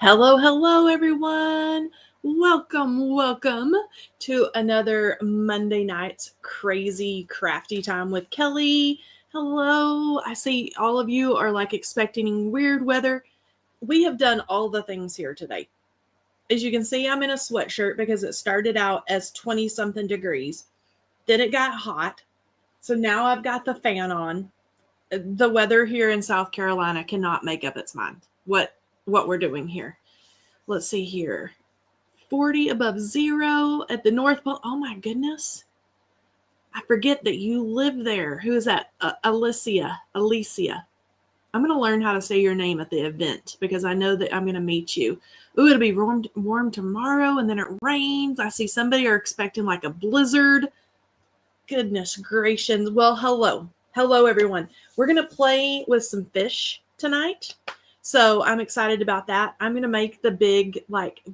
Hello, hello, everyone. Welcome to another Monday night's crazy crafty time with Kelly. Hello. I see all of you are like expecting weird weather. We have done all the things here today. As you can see, I'm in a sweatshirt because it started out as 20 something degrees. Then it got hot. So now I've got the fan on. The weather here in South Carolina cannot make up its mind what we're doing here. Let's see here. 40 above zero at the North Pole. Oh my goodness. I forget that you live there. Who is that? Alicia. I'm going to learn how to say your name at the event because I know that I'm going to meet you. Ooh, it'll be warm tomorrow and then it rains. I see somebody are expecting like a blizzard. Goodness gracious. Well, hello. Hello, everyone. We're going to play with some fish tonight. So I'm excited about that. I'm going to make the big,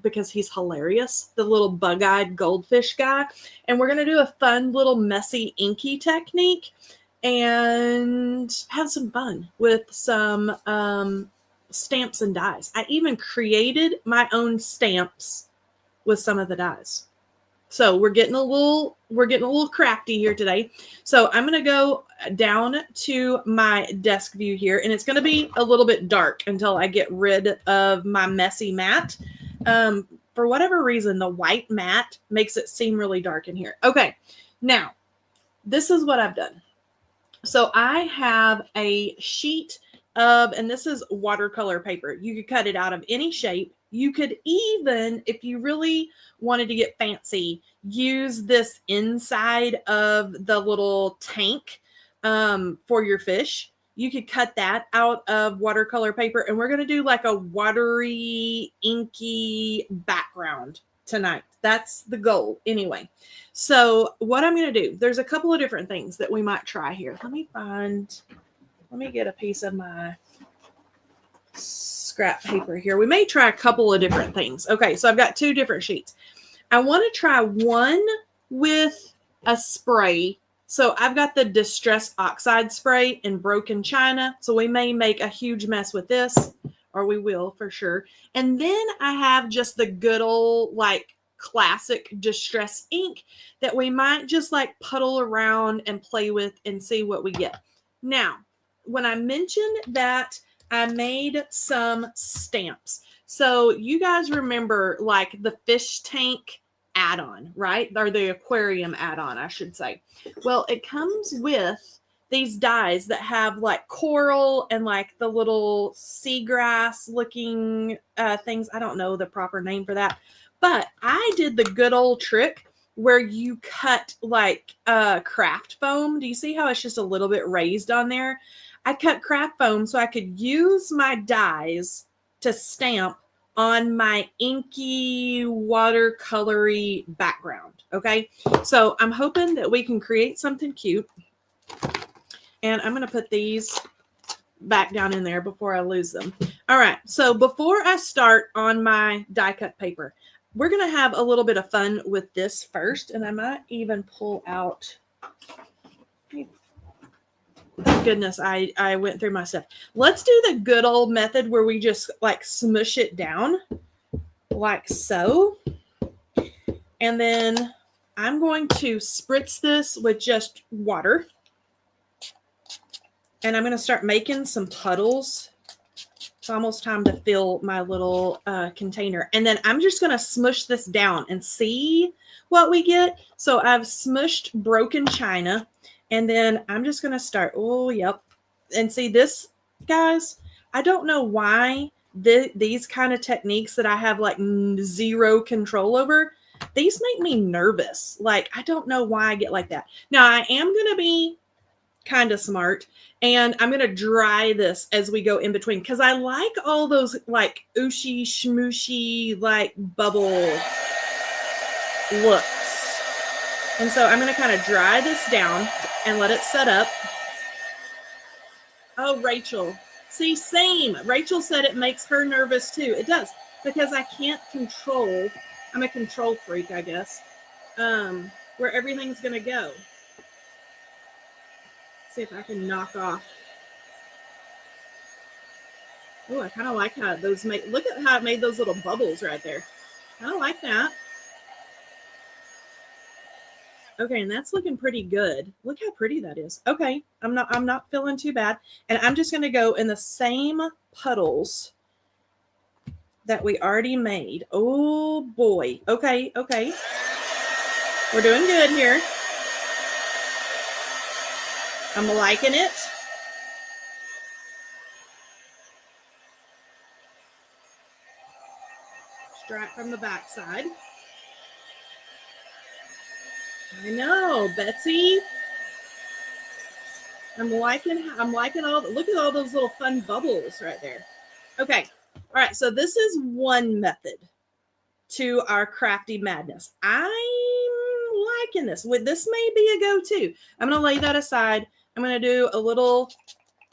because he's hilarious, the little bug-eyed goldfish guy. And we're going to do a fun little messy inky technique and have some fun with some stamps and dies. I even created my own stamps with some of the dies. So we're getting a little crafty here today. So I'm going to go down to my desk view here, and it's going to be a little bit dark until I get rid of my messy mat. For whatever reason, the white mat makes it seem really dark in here. Okay, now this is what I've done. So I have a sheet of, and this is watercolor paper. You could cut it out of any shape. You could even, if you really wanted to get fancy, use this inside of the little tank for your fish. You could cut that out of watercolor paper, and we're going to do like a watery, inky background tonight. That's the goal anyway. So what I'm going to do, there's a couple of different things that we might try here. Let me get a piece of my scrap paper here. We may try a couple of different things. Okay, so I've got two different sheets. I want to try one with a spray. So I've got the Distress Oxide spray in Broken China. So we may make a huge mess with this, or we will for sure. And then I have just the good old classic Distress ink that we might just puddle around and play with and see what we get. Now, when I mentioned that I made some stamps. So you guys remember the fish tank add-on, right? Or the aquarium add-on, I should say. Well, it comes with these dies that have coral and the little seagrass looking things. I don't know the proper name for that. But I did the good old trick where you cut craft foam. Do you see how it's just a little bit raised on there? I cut craft foam so I could use my dies to stamp on my inky watercolory background. Okay, so I'm hoping that we can create something cute. And I'm going to put these back down in there before I lose them. All right, so before I start on my die cut paper, we're going to have a little bit of fun with this first. And I might even pull out... Thank goodness I went through my stuff. Let's do the good old method where we just smush it down like so. And then I'm going to spritz this with just water. And I'm going to start making some puddles. It's almost time to fill my little container. And then I'm just going to smush this down and see what we get. So I've smushed Broken China. And then I'm just going to start. Oh, yep. And see this, guys, I don't know why these kind of techniques that I have zero control over, these make me nervous. I don't know why I get like that. Now, I am going to be kind of smart, and I'm going to dry this as we go in between because I like all those ooshy schmooshy bubble looks. And so I'm going to kind of dry this down and let it set up. Oh, Rachel. See, same. Rachel said it makes her nervous too. It does, because I can't control. I'm a control freak, I guess, where everything's going to go. See if I can knock off. Oh, I kind of like how those make, look at how it made those little bubbles right there. I like that. Okay, and that's looking pretty good. Look how pretty that is. Okay, I'm not feeling too bad. And I'm just gonna go in the same puddles that we already made. Oh boy. Okay, okay. We're doing good here. I'm liking it. Strike from the backside. I know, Betsy. I'm liking all, look at all those little fun bubbles right there. Okay. All right. So this is one method to our crafty madness. I'm liking this. This may be a go-to. I'm going to lay that aside. I'm going to do a little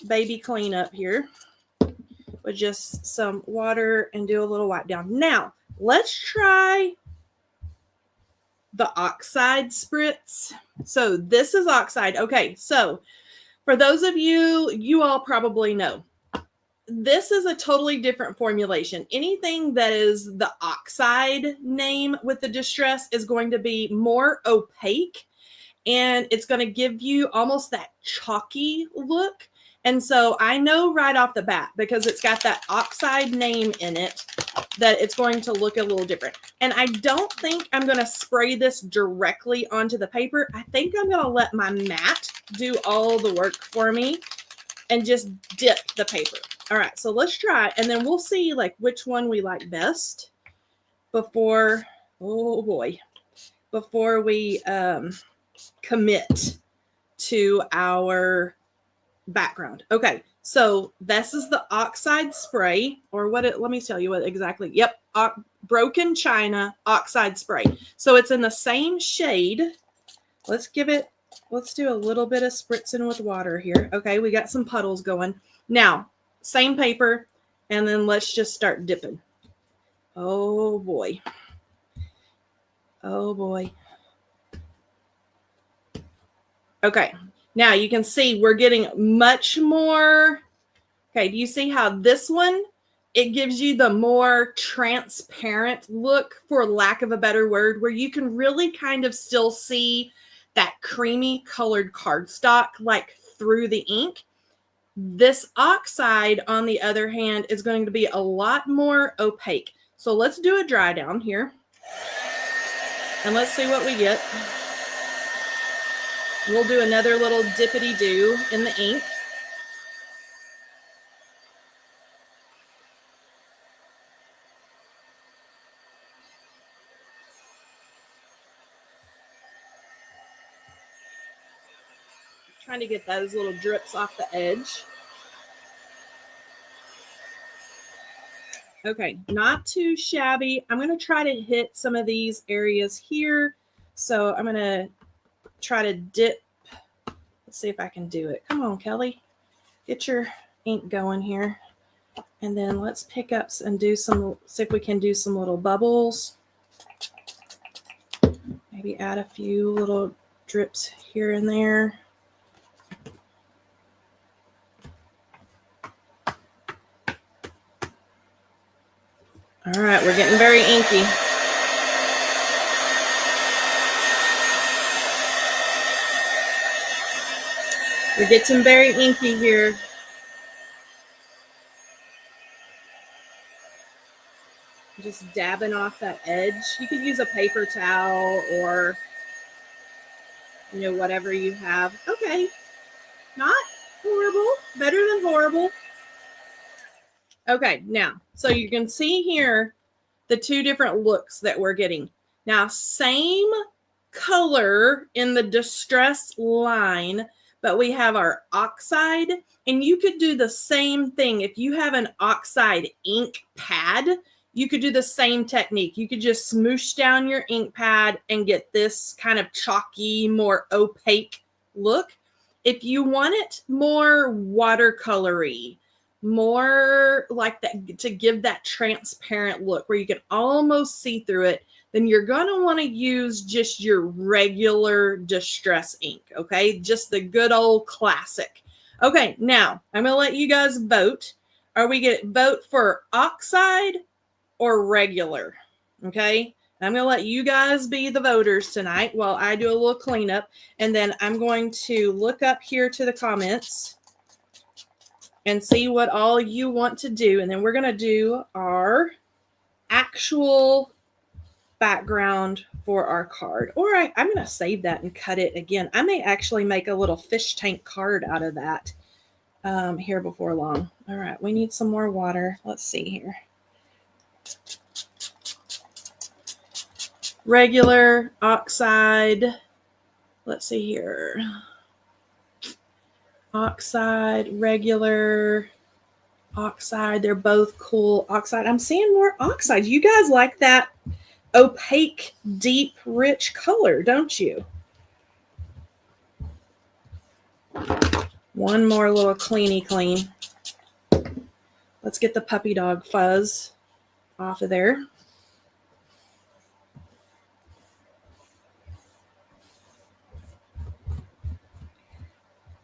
baby cleanup here with just some water and do a little wipe down. Now, let's try the oxide spritz. So this is oxide. Okay, so for those of you, you all probably know, this is a totally different formulation. Anything that is the oxide name with the distress is going to be more opaque, and it's going to give you almost that chalky look. And so I know right off the bat, because it's got that oxide name in it, that it's going to look a little different. And I don't think I'm going to spray this directly onto the paper. I think I'm going to let my mat do all the work for me and just dip the paper. All right, so let's try, and then we'll see like which one we like best before, oh boy, before we commit to our background. Okay, so this is the oxide spray, or what it, let me tell you what exactly. Yep, broken china oxide spray. So it's in the same shade. Let's give it, let's do a little bit of spritzing with water here. Okay, we got some puddles going. Now, same paper, and then let's just start dipping. Oh boy. Oh boy. Okay, now you can see we're getting much more. Okay, do you see how this one, it gives you the more transparent look, for lack of a better word, where you can really kind of still see that creamy colored cardstock like through the ink. This oxide, on the other hand, is going to be a lot more opaque. So let's do a dry down here, and let's see what we get. We'll do another little dippity-do in the ink. Trying to get those little drips off the edge. Okay, not too shabby. I'm going to try to hit some of these areas here. So I'm going to try to dip. Let's see if I can do it. Come on, Kelly. Get your ink going here. And then let's pick up and do some, see if we can do some little bubbles. Maybe add a few little drips here and there. All right, we're getting very inky. We're getting very inky here. Just dabbing off that edge. You could use a paper towel or, you know, whatever you have. Okay, not horrible, better than horrible. Okay, now, so you can see here the two different looks that we're getting. Now, same color in the distress line, but we have our oxide, and you could do the same thing. If you have an oxide ink pad, you could do the same technique. You could just smoosh down your ink pad and get this kind of chalky, more opaque look. If you want it more watercolory, more like that, to give that transparent look where you can almost see through it, then you're going to want to use just your regular distress ink, okay? Just the good old classic. Okay, now I'm going to let you guys vote. Are we going to vote for oxide or regular? Okay. I'm going to let you guys be the voters tonight while I do a little cleanup. And then I'm going to look up here to the comments and see what all you want to do. And then we're going to do our actual background for our card. Or I'm going to save that and cut it again. I may actually make a little fish tank card out of that here before long. All right, we need some more water. Let's see here. Regular, oxide. Let's see here. Oxide, regular, oxide. They're both cool. Oxide. I'm seeing more oxide. You guys like that opaque, deep, rich color, don't you? One more little cleany clean. Let's get the puppy dog fuzz off of there.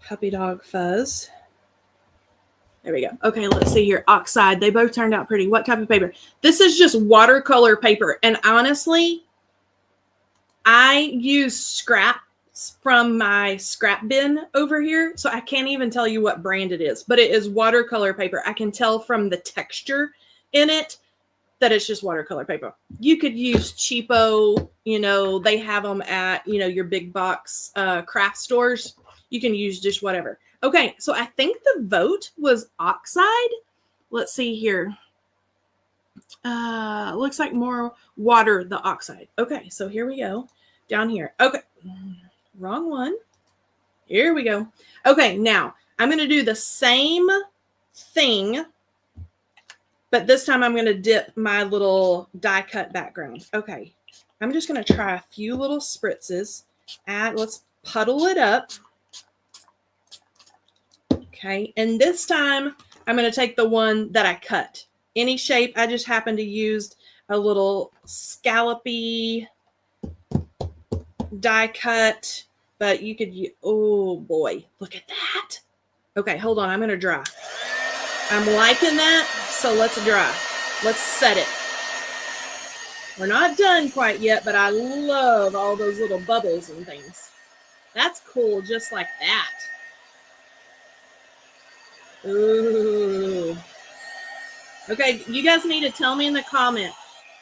Puppy dog fuzz. There we go. Okay, let's see here. Oxide. They both turned out pretty. What type of paper? This is just watercolor paper. And honestly, I use scraps from my scrap bin over here. So I can't even tell you what brand it is. But it is watercolor paper. I can tell from the texture in it that it's just watercolor paper. You could use cheapo. You know, they have them at, you know, your big box craft stores. You can use just whatever. Okay, so I think the vote was oxide. Let's see here. Looks like more water, the oxide. Okay, so here we go. Down here. Okay, wrong one. Here we go. Okay, now I'm going to do the same thing, but this time I'm going to dip my little die cut background. Okay, I'm just going to try a few little spritzes. Let's puddle it up. Okay, and this time I'm going to take the one that I cut. Any shape. I just happen to use a little scallopy die cut, but you could use, oh boy, look at that. Okay, hold on, I'm going to dry. I'm liking that, so let's dry. Let's set it. We're not done quite yet, but I love all those little bubbles and things. That's cool, just like that. Ooh. Okay, you guys need to tell me in the comment,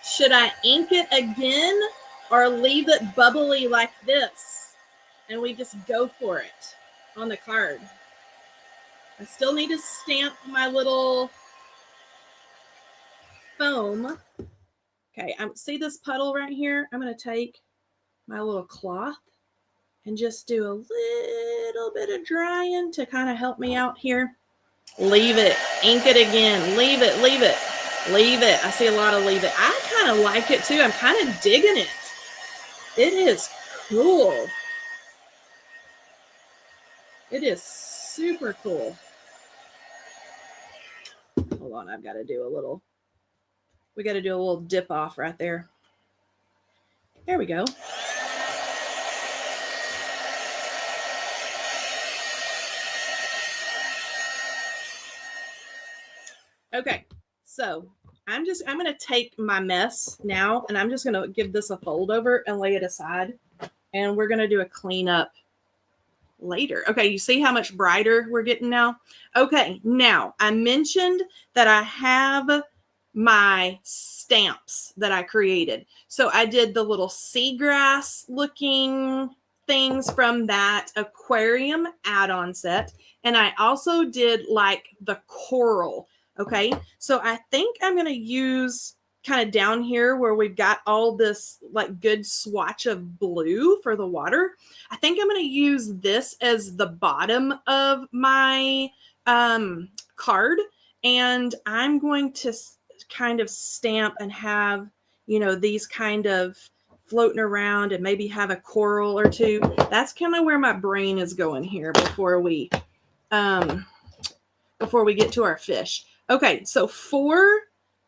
should I ink it again or leave it bubbly like this? And we just go for it on the card. I still need to stamp my little foam. Okay, see this puddle right here? I'm going to take my little cloth and just do a little bit of drying to kind of help me out here. Leave it. Ink it again. Leave it. Leave it. Leave it. I see a lot of leave it. I kind of like it too. I'm kind of digging it. It is cool. It is super cool. Hold on. I've got to do a little. We got to do a little dip off right there. There we go. Okay, so I'm going to take my mess now, and I'm just going to give this a fold over and lay it aside, and we're going to do a cleanup later. Okay, you see how much brighter we're getting now? Okay, now I mentioned that I have my stamps that I created. So I did the little seagrass looking things from that aquarium add-on set, and I also did like the coral. Okay, so I think I'm going to use kind of down here where we've got all this like good swatch of blue for the water. I think I'm going to use this as the bottom of my card, and I'm going to kind of stamp and have, you know, these kind of floating around and maybe have a coral or two. That's kind of where my brain is going here before we get to our fish. Okay, so for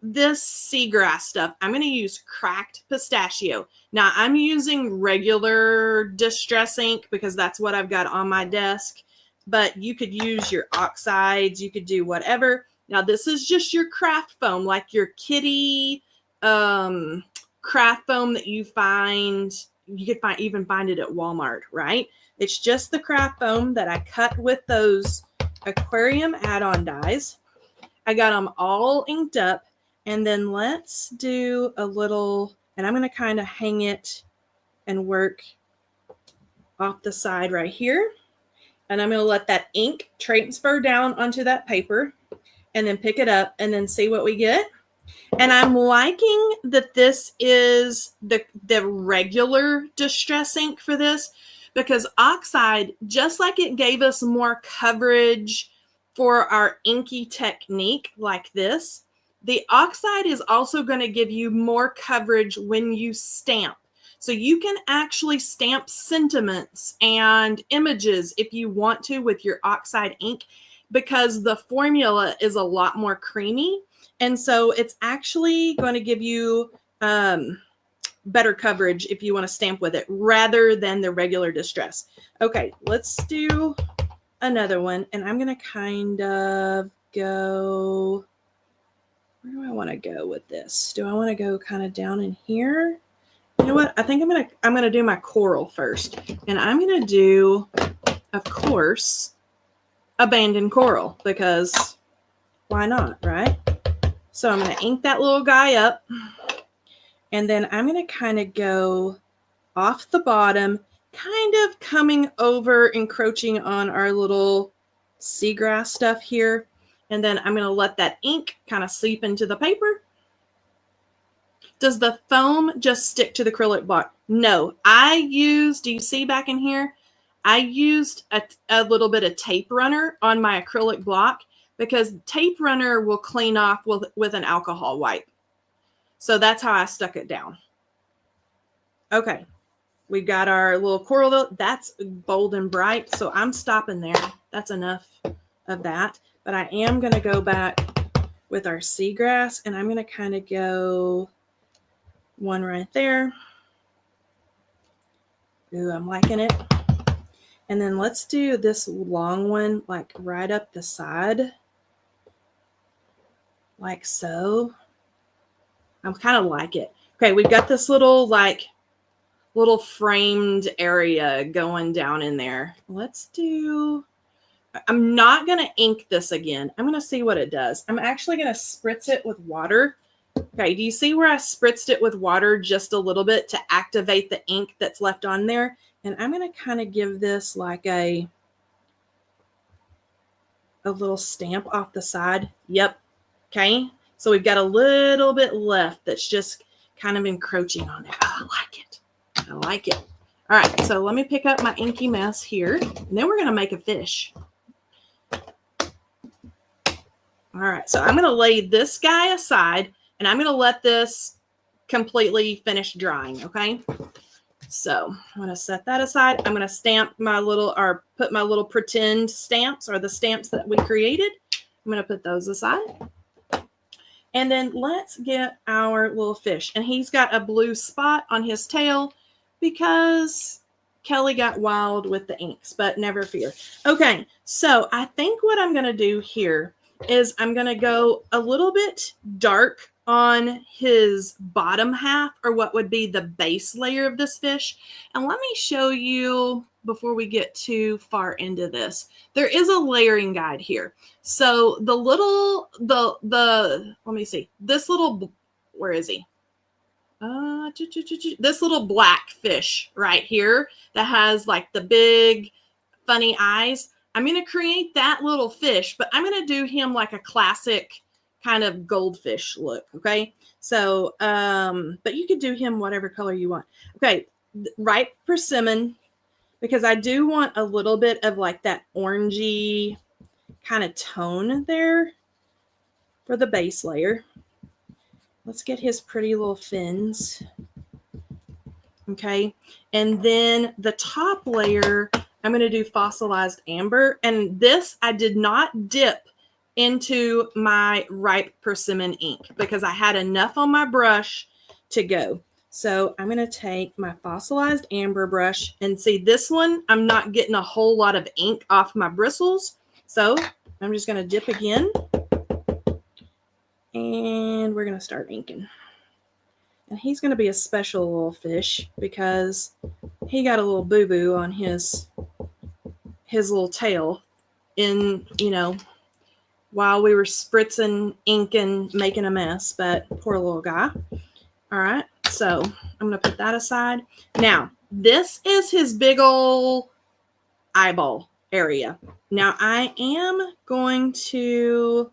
this seagrass stuff, I'm going to use cracked pistachio. Now, I'm using regular distress ink because that's what I've got on my desk, but you could use your oxides. You could do whatever. Now this is just your craft foam, like your kitty craft foam that you find. You could even find it at Walmart, right? It's just the craft foam that I cut with those aquarium add-on dies. I got them all inked up, and then let's do a little, and I'm going to kind of hang it and work off the side right here. And I'm going to let that ink transfer down onto that paper and then pick it up and then see what we get. And I'm liking that this is the regular distress ink for this, because Oxide, just like it gave us more coverage for our inky technique like this, the Oxide is also going to give you more coverage when you stamp. So you can actually stamp sentiments and images if you want to with your Oxide ink, because the formula is a lot more creamy. And so it's actually going to give you better coverage if you want to stamp with it rather than the regular distress. Okay, let's do another one. And I'm going to kind of go, where do I want to go with this? Do I want to go kind of down in here? You know what? I think I'm going to do my coral first. And I'm going to do, of course, abandoned coral, because why not, right? So I'm going to ink that little guy up, and then I'm going to kind of go off the bottom, kind of coming over, encroaching on our little seagrass stuff here. And then I'm going to let that ink kind of seep into the paper. Does the foam just stick to the acrylic block? No, do you see back in here? I used a little bit of tape runner on my acrylic block, because tape runner will clean off with an alcohol wipe. So that's how I stuck it down. Okay, we got our little coral. That's bold and bright, so I'm stopping there. That's enough of that. But I am going to go back with our seagrass, and I'm going to kind of go one right there. Ooh, I'm liking it. And then let's do this long one, like right up the side. Like so. I kind of like it. Okay, we've got this little framed area going down in there. I'm not going to ink this again. I'm going to see what it does. I'm actually going to spritz it with water. Okay, do you see where I spritzed it with water just a little bit to activate the ink that's left on there? And I'm going to kind of give this like a little stamp off the side. Yep. Okay, so we've got a little bit left that's just kind of encroaching on there. Oh, I like it. I like it. All right, so let me pick up my inky mess here, and then we're going to make a fish. All right, so I'm going to lay this guy aside, and I'm going to let this completely finish drying, okay? So I'm going to set that aside. I'm going to stamp put my little pretend stamps, or the stamps that we created. I'm going to put those aside. And then let's get our little fish. And he's got a blue spot on his tail because Kelly got wild with the inks, but never fear. Okay, so I think what I'm going to do here is I'm going to go a little bit dark on his bottom half, or what would be the base layer of this fish. And let me show you, before we get too far into this, there is a layering guide here. So let me see, this little, where is he? This little black fish right here that has like the big funny eyes. I'm going to create that little fish, but I'm going to do him like a classic kind of goldfish look. Okay. So, but you could do him whatever color you want. Okay. Ripe persimmon, because I do want a little bit of like that orangey kind of tone there for the base layer. Let's get his pretty little fins. Okay. And then the top layer, I'm going to do fossilized amber. And this I did not dip into my ripe persimmon ink because I had enough on my brush to go. So I'm going to take my fossilized amber brush, and see this one, I'm not getting a whole lot of ink off my bristles. So I'm just going to dip again. And we're going to start inking. And he's going to be a special little fish because he got a little boo-boo on his little tail in, while we were spritzing ink and making a mess. But poor little guy. All right, so I'm going to put that aside. Now, this is his big old eyeball area. Now, I am going to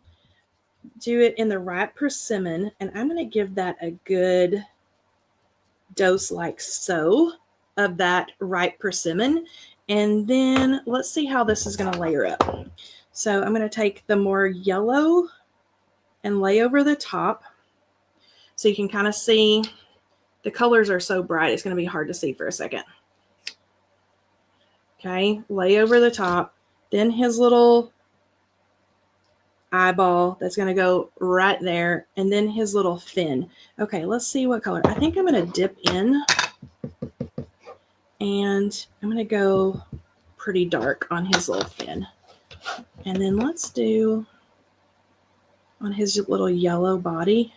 do it in the right persimmon, and I'm going to give that a good dose like so of that right persimmon. And then let's see how this is going to layer up. So I'm going to take the more yellow and lay over the top so you can kind of see. The colors are so bright, it's going to be hard to see for a second. Okay, lay over the top. Then his little eyeball that's going to go right there. And then his little fin. Okay, let's see what color. I think I'm going to dip in. And I'm going to go pretty dark on his little fin. And then let's do on his little yellow body.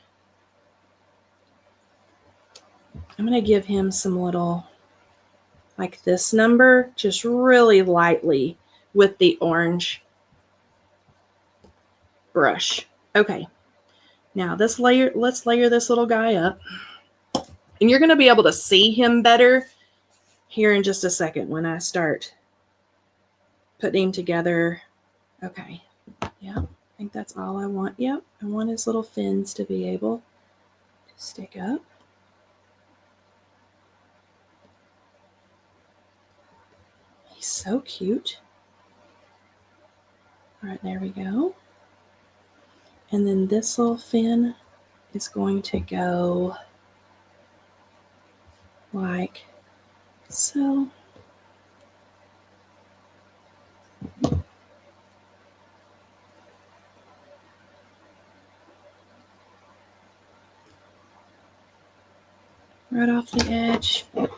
I'm going to give him some little, like this number, just really lightly with the orange brush. Okay. Now let's layer this little guy up. And you're going to be able to see him better here in just a second when I start putting him together. Okay. Yeah, I think that's all I want. Yep. I want his little fins to be able to stick up. He's so cute. All right, there we go. And then this little fin is going to go like so. Right off the edge. And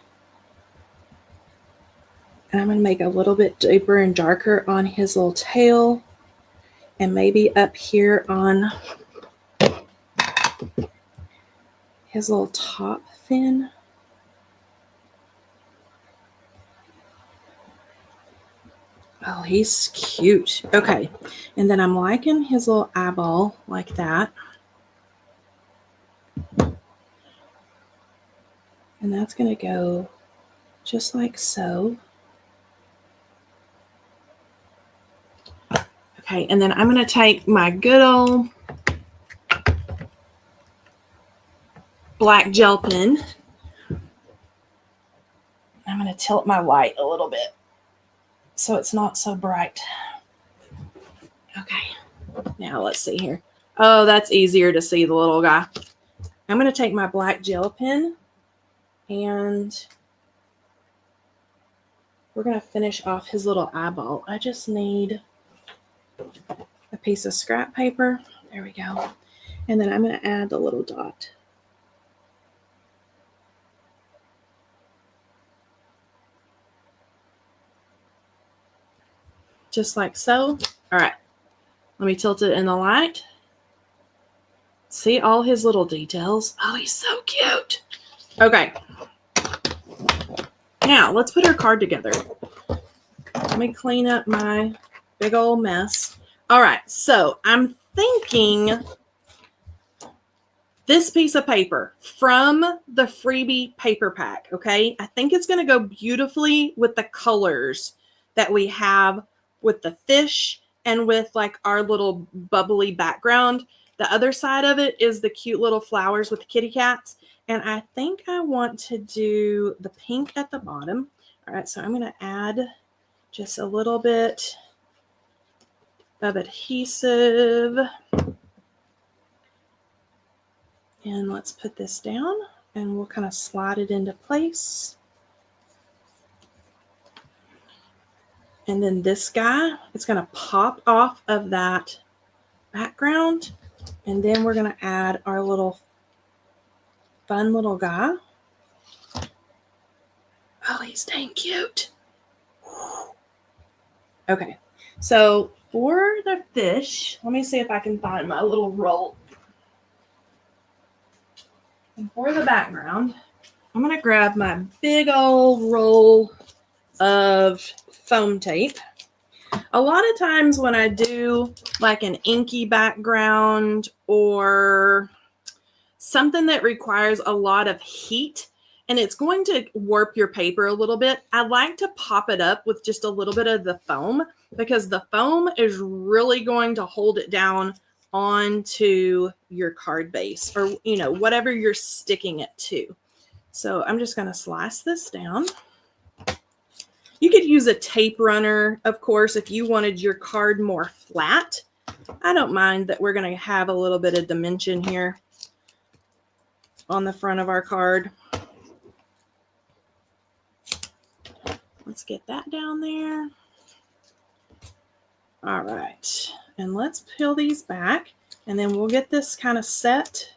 I'm going to make a little bit deeper and darker on his little tail. And maybe up here on his little top fin. Oh, he's cute. Okay. And then I'm liking his little eyeball like that. And that's going to go just like so. Okay, and then I'm going to take my good old black gel pen. I'm going to tilt my light a little bit so it's not so bright. Okay, now let's see here. Oh, that's easier to see the little guy. I'm going to take my black gel pen and we're going to finish off his little eyeball. I just need a piece of scrap paper. There we go. And then I'm going to add the little dot. Just like so. All right. Let me tilt it in the light. See all his little details. Oh, he's so cute. Okay. Now, let's put our card together. Let me clean up my big old mess. All right. So, I'm thinking this piece of paper from the freebie paper pack, okay? I think it's going to go beautifully with the colors that we have with the fish and with like our little bubbly background. The other side of it is the cute little flowers with the kitty cats. And I think I want to do the pink at the bottom. All right, so I'm going to add just a little bit of adhesive. And let's put this down and we'll kind of slide it into place. And then this guy, it's going to pop off of that background. And then we're going to add our little fun little guy. Oh, he's dang cute. Okay, so for the fish, let me see if I can find my little roll. And for the background, I'm going to grab my big old roll of foam tape. A lot of times when I do like an inky background or something that requires a lot of heat and it's going to warp your paper a little bit, I like to pop it up with just a little bit of the foam because the foam is really going to hold it down onto your card base or, you know, whatever you're sticking it to. So I'm just going to slice this down. You could use a tape runner, of course, if you wanted your card more flat. I don't mind that we're going to have a little bit of dimension here on the front of our card. Let's get that down there. All right, and let's peel these back, and then we'll get this kind of set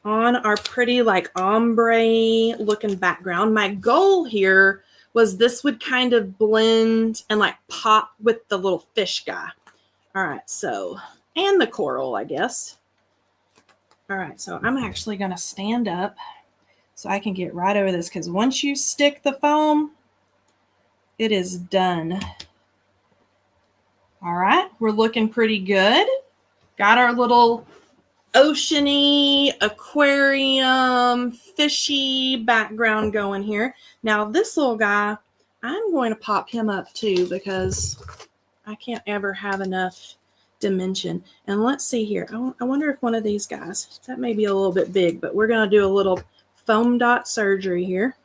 on our pretty like ombre looking background. My goal here was this would kind of blend and like pop with the little fish guy. All right, so, and the coral, I guess. All right, so I'm actually going to stand up so I can get right over this because once you stick the foam, it is done. All right, we're looking pretty good. Got our little oceany, aquarium, fishy background going here. Now this little guy, I'm going to pop him up too because I can't ever have enough dimension. And let's see here. I wonder if one of these guys, that may be a little bit big, but we're going to do a little foam dot surgery here.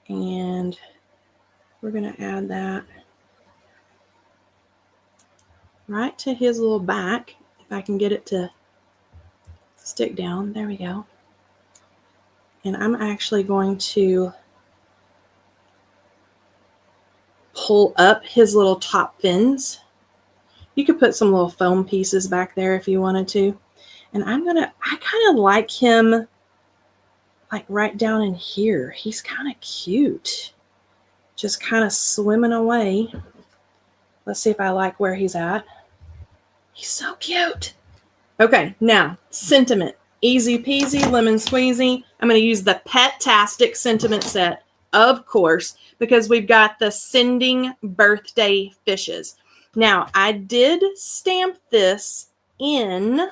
And we're going to add that right to his little back. If I can get it to stick down. There we go. And I'm actually going to pull up his little top fins. You could put some little foam pieces back there if you wanted to. And I kind of like him like right down in here. He's kind of cute. Just kind of swimming away. Let's see if I like where he's at. He's so cute. Okay, now sentiment. Easy peasy, lemon squeezy. I'm going to use the Pet-tastic sentiment set, of course, because we've got the sending birthday fishes. Now, I did stamp this in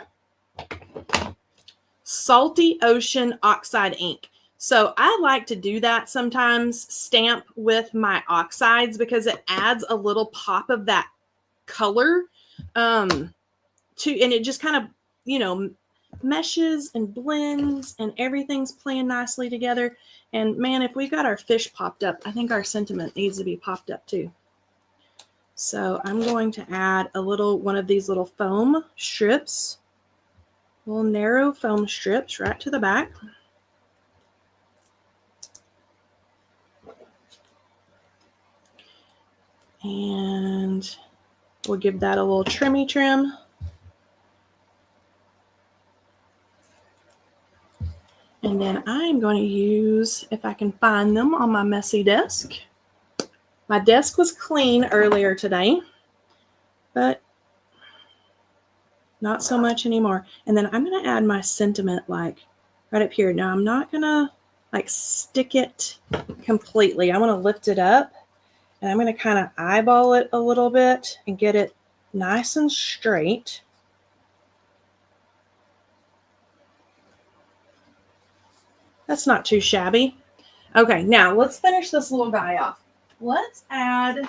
Salty Ocean Oxide ink. So I like to do that sometimes, stamp with my oxides, because it adds a little pop of that color and it just kind of, you know, meshes and blends and everything's playing nicely together. And man, if we got our fish popped up, I think our sentiment needs to be popped up too. So I'm going to add one of these little foam strips, little narrow foam strips right to the back. And we'll give that a little trimmy trim. And then I'm going to use, if I can find them on my messy desk. My desk was clean earlier today, but not so much anymore. And then I'm going to add my sentiment like right up here. Now I'm not going to like stick it completely. I want to lift it up and I'm going to kind of eyeball it a little bit and get it nice and straight. That's not too shabby. Okay, now let's finish this little guy off. Let's add,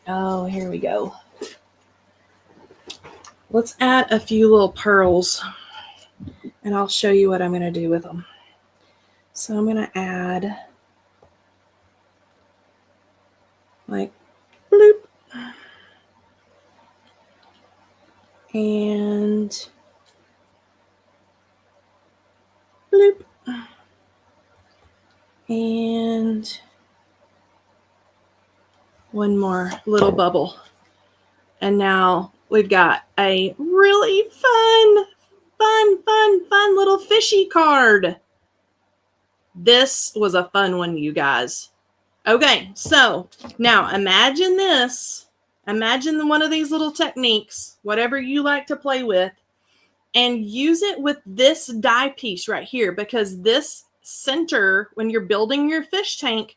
oh, here we go. Let's add a few little pearls and I'll show you what I'm going to do with them. So I'm going to add like bloop. And bloop. And one more little bubble. And now we've got a really fun little fishy card. This was a fun one, you guys. Okay, so now imagine this. Imagine one of these little techniques, whatever you like to play with, and use it with this die piece right here, because this center, when you're building your fish tank,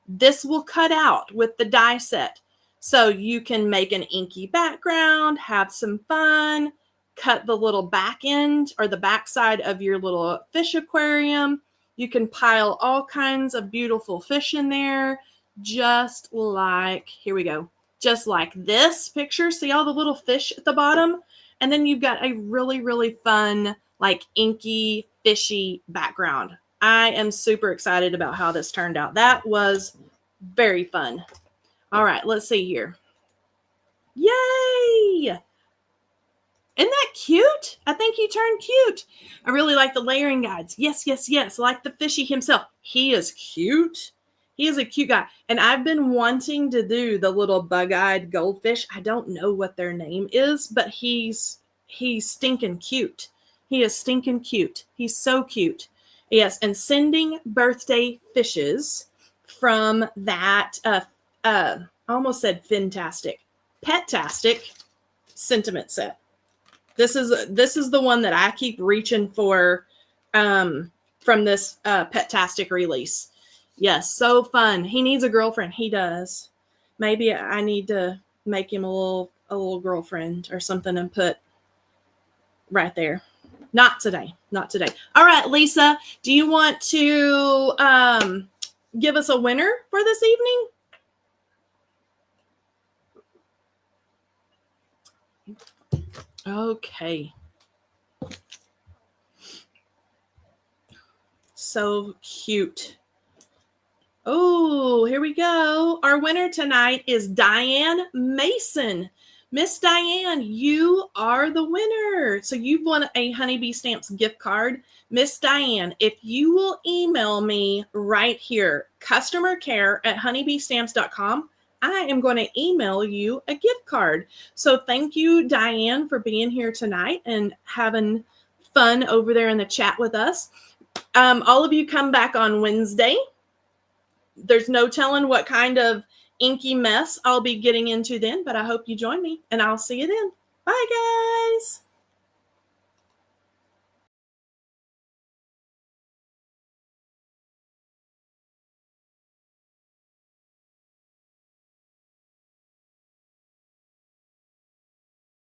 this will cut out with the die set. So you can make an inky background, have some fun, cut the little back end or the back side of your little fish aquarium. You can pile all kinds of beautiful fish in there, just like, here we go, just like this picture. See all the little fish at the bottom? And then you've got a really, really fun, like inky, fishy background. I am super excited about how this turned out. That was very fun. All right, let's see here. Yay! Isn't that cute? I think he turned cute. I really like the layering guides. Yes, yes, yes. Like the fishy himself. He is cute. He is a cute guy. And I've been wanting to do the little bug-eyed goldfish. I don't know what their name is, but he's stinking cute. He is stinking cute. He's so cute. Yes, and sending birthday fishes from that, I almost said Fantastic, Pet-tastic sentiment set. This is the one that I keep reaching for from this Pet-tastic release. Yes, so fun. He needs a girlfriend. He does. Maybe I need to make him a little girlfriend or something and put right there. Not today. Not today. All right, Lisa, do you want to give us a winner for this evening? Okay. So cute. Oh, here we go. Our winner tonight is Diane Mason. Miss Diane, you are the winner. So you've won a Honeybee Stamps gift card. Miss Diane, if you will email me right here, customercare@honeybeestamps.com, I am going to email you a gift card. So thank you, Diane, for being here tonight and having fun over there in the chat with us. All of you come back on Wednesday. There's no telling what kind of inky mess I'll be getting into then, but I hope you join me, and I'll see you then. Bye, guys.